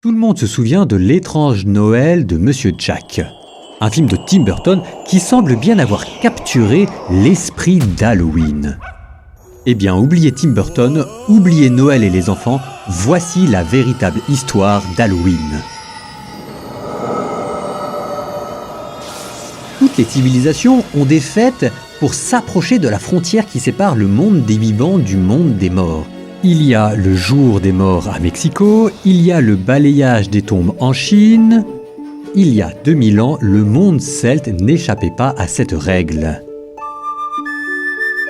Tout le monde se souvient de L'étrange Noël de Monsieur Jack, un film de Tim Burton qui semble bien avoir capturé l'esprit d'Halloween. Eh bien, oubliez Tim Burton, oubliez Noël et les enfants, voici la véritable histoire d'Halloween. Toutes les civilisations ont des fêtes pour s'approcher de la frontière qui sépare le monde des vivants du monde des morts. Il y a le jour des morts à Mexico, il y a le balayage des tombes en Chine. Il y a 2000 ans, le monde celte n'échappait pas à cette règle.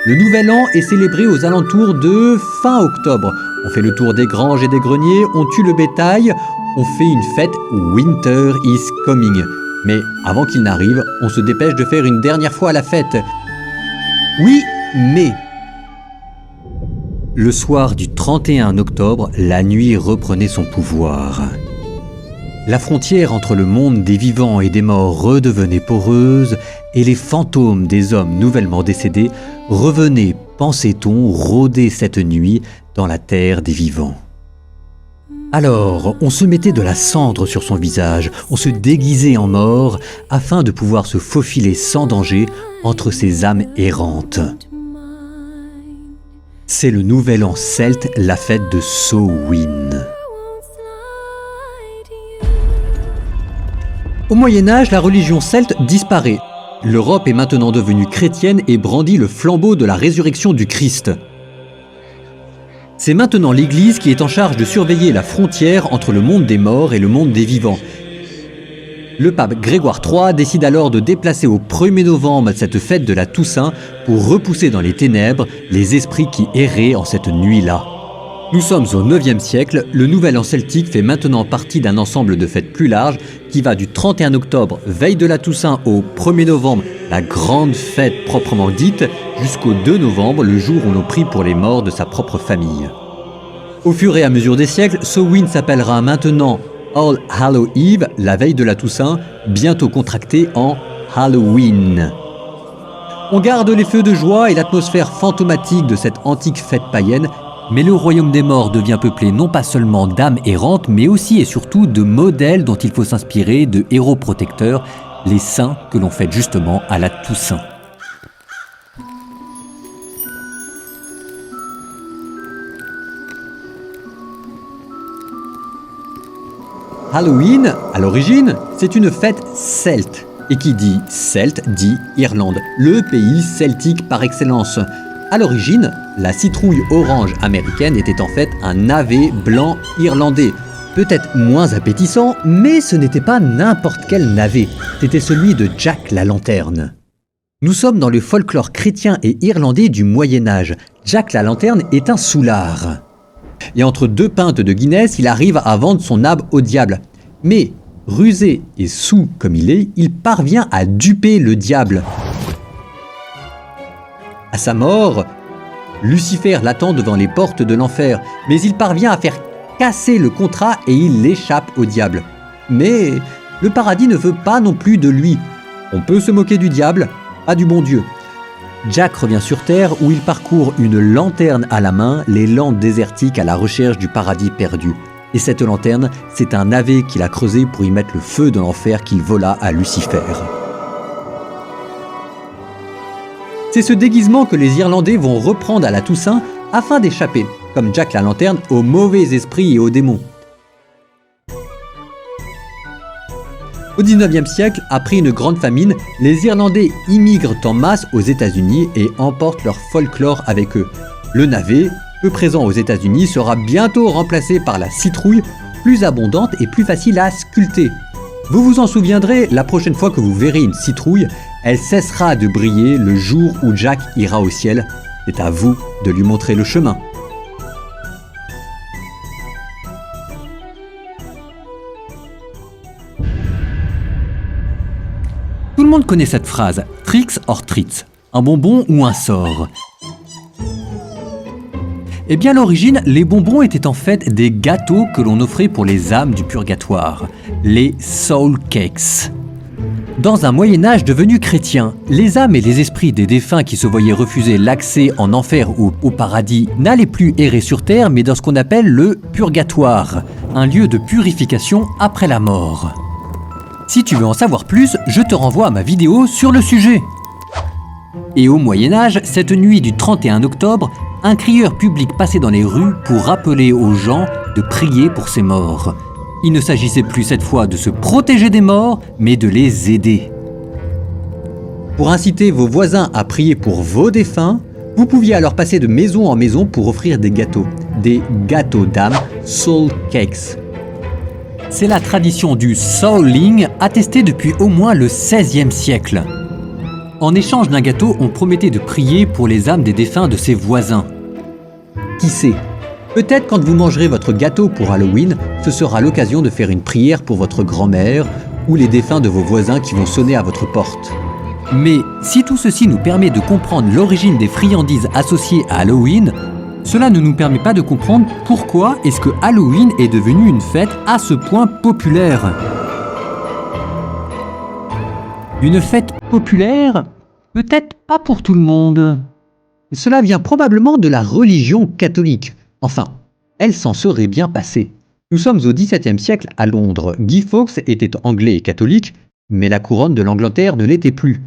Le nouvel an est célébré aux alentours de fin octobre. On fait le tour des granges et des greniers, on tue le bétail, on fait une fête Winter is coming. Mais avant qu'il n'arrive, on se dépêche de faire une dernière fois la fête. Oui, mais... Le soir du 31 octobre, la nuit reprenait son pouvoir. La frontière entre le monde des vivants et des morts redevenait poreuse et les fantômes des hommes nouvellement décédés revenaient, pensait-on, rôder cette nuit dans la terre des vivants. Alors, on se mettait de la cendre sur son visage, on se déguisait en mort afin de pouvoir se faufiler sans danger entre ces âmes errantes. C'est le nouvel an celte, la fête de Samhain. Au Moyen-Âge, la religion celte disparaît. L'Europe est maintenant devenue chrétienne et brandit le flambeau de la résurrection du Christ. C'est maintenant l'Église qui est en charge de surveiller la frontière entre le monde des morts et le monde des vivants. Le pape Grégoire III décide alors de déplacer au 1er novembre cette fête de la Toussaint pour repousser dans les ténèbres les esprits qui erraient en cette nuit-là. Nous sommes au 9e siècle, le nouvel an celtique fait maintenant partie d'un ensemble de fêtes plus large qui va du 31 octobre, veille de la Toussaint, au 1er novembre, la grande fête proprement dite, jusqu'au 2 novembre, le jour où l'on prie pour les morts de sa propre famille. Au fur et à mesure des siècles, Samhain s'appellera maintenant All Hallow Eve, la veille de la Toussaint, bientôt contractée en Halloween. On garde les feux de joie et l'atmosphère fantomatique de cette antique fête païenne, mais le royaume des morts devient peuplé non pas seulement d'âmes errantes, mais aussi et surtout de modèles dont il faut s'inspirer, de héros protecteurs, les saints que l'on fête justement à la Toussaint. Halloween, à l'origine, c'est une fête celte. Et qui dit celte dit Irlande, le pays celtique par excellence. À l'origine, la citrouille orange américaine était en fait un navet blanc irlandais. Peut-être moins appétissant, mais ce n'était pas n'importe quel navet. C'était celui de Jack la Lanterne. Nous sommes dans le folklore chrétien et irlandais du Moyen-Âge. Jack la Lanterne est un soulard. Et entre 2 pintes de Guinness, il arrive à vendre son âme au diable. Mais, rusé et saoul comme il est, il parvient à duper le diable. À sa mort, Lucifer l'attend devant les portes de l'enfer, mais il parvient à faire casser le contrat et il échappe au diable. Mais le paradis ne veut pas non plus de lui. On peut se moquer du diable, pas du bon Dieu. Jack revient sur Terre où il parcourt une lanterne à la main, les landes désertiques à la recherche du paradis perdu. Et cette lanterne, c'est un navet qu'il a creusé pour y mettre le feu de l'enfer qu'il vola à Lucifer. C'est ce déguisement que les Irlandais vont reprendre à la Toussaint afin d'échapper, comme Jack la Lanterne, aux mauvais esprits et aux démons. Au 19e siècle, après une grande famine, les Irlandais immigrent en masse aux États-Unis et emportent leur folklore avec eux. Le navet, peu présent aux États-Unis, sera bientôt remplacé par la citrouille, plus abondante et plus facile à sculpter. Vous vous en souviendrez, la prochaine fois que vous verrez une citrouille, elle cessera de briller le jour où Jack ira au ciel. C'est à vous de lui montrer le chemin. Tout le monde connaît cette phrase, tricks or treats, un bonbon ou un sort. Eh bien à l'origine, les bonbons étaient en fait des gâteaux que l'on offrait pour les âmes du purgatoire, les soul cakes. Dans un Moyen-Âge devenu chrétien, les âmes et les esprits des défunts qui se voyaient refuser l'accès en enfer ou au paradis n'allaient plus errer sur terre, mais dans ce qu'on appelle le purgatoire, un lieu de purification après la mort. Si tu veux en savoir plus, je te renvoie à ma vidéo sur le sujet. Et au Moyen-Âge, cette nuit du 31 octobre, un crieur public passait dans les rues pour rappeler aux gens de prier pour ses morts. Il ne s'agissait plus cette fois de se protéger des morts, mais de les aider. Pour inciter vos voisins à prier pour vos défunts, vous pouviez alors passer de maison en maison pour offrir des gâteaux d'âme, soul cakes. C'est la tradition du souling attestée depuis au moins le XVIe siècle. En échange d'un gâteau, on promettait de prier pour les âmes des défunts de ses voisins. Qui sait ? Peut-être quand vous mangerez votre gâteau pour Halloween, ce sera l'occasion de faire une prière pour votre grand-mère ou les défunts de vos voisins qui vont sonner à votre porte. Mais si tout ceci nous permet de comprendre l'origine des friandises associées à Halloween, cela ne nous permet pas de comprendre pourquoi est-ce que Halloween est devenu une fête à ce point populaire. Une fête populaire ? Peut-être pas pour tout le monde. Cela vient probablement de la religion catholique. Enfin, elle s'en serait bien passée. Nous sommes au XVIIe siècle à Londres. Guy Fawkes était anglais et catholique, mais la couronne de l'Angleterre ne l'était plus.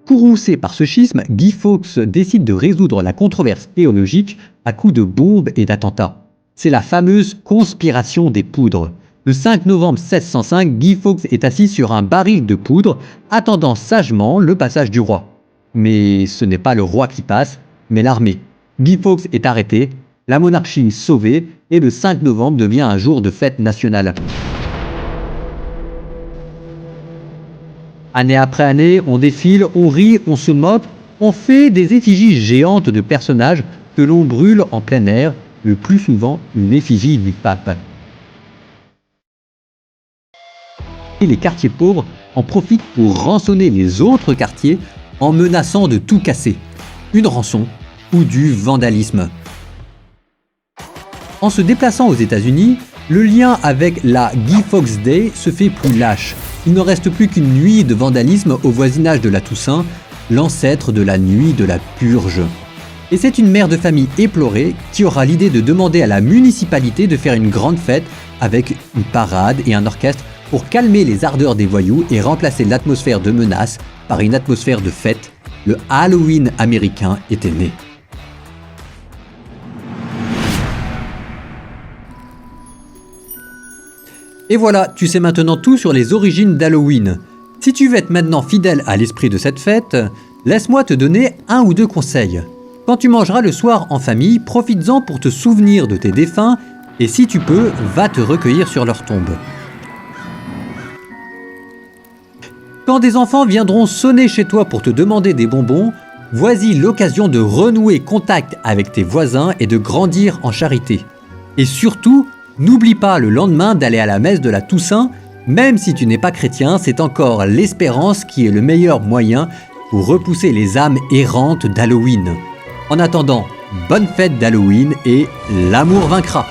Courroucé par ce schisme, Guy Fawkes décide de résoudre la controverse théologique à coups de bombes et d'attentats. C'est la fameuse conspiration des poudres. Le 5 novembre 1605, Guy Fawkes est assis sur un baril de poudre, attendant sagement le passage du roi. Mais ce n'est pas le roi qui passe, mais l'armée. Guy Fawkes est arrêté, la monarchie sauvée, et le 5 novembre devient un jour de fête nationale. Année après année, on défile, on rit, on se moque, on fait des effigies géantes de personnages que l'on brûle en plein air, le plus souvent une effigie du pape. Et les quartiers pauvres en profitent pour rançonner les autres quartiers en menaçant de tout casser, une rançon ou du vandalisme. En se déplaçant aux États-Unis, le lien avec la Guy Fawkes Day se fait plus lâche. Il ne reste plus qu'une nuit de vandalisme au voisinage de la Toussaint, l'ancêtre de la nuit de la purge. Et c'est une mère de famille éplorée qui aura l'idée de demander à la municipalité de faire une grande fête avec une parade et un orchestre pour calmer les ardeurs des voyous et remplacer l'atmosphère de menace par une atmosphère de fête. Le Halloween américain était né. Et voilà, tu sais maintenant tout sur les origines d'Halloween. Si tu veux être maintenant fidèle à l'esprit de cette fête, laisse-moi te donner un ou deux conseils. Quand tu mangeras le soir en famille, profites-en pour te souvenir de tes défunts et si tu peux, va te recueillir sur leur tombe. Quand des enfants viendront sonner chez toi pour te demander des bonbons, voici l'occasion de renouer contact avec tes voisins et de grandir en charité. Et surtout, n'oublie pas le lendemain d'aller à la messe de la Toussaint, même si tu n'es pas chrétien, c'est encore l'espérance qui est le meilleur moyen pour repousser les âmes errantes d'Halloween. En attendant, bonne fête d'Halloween et l'amour vaincra.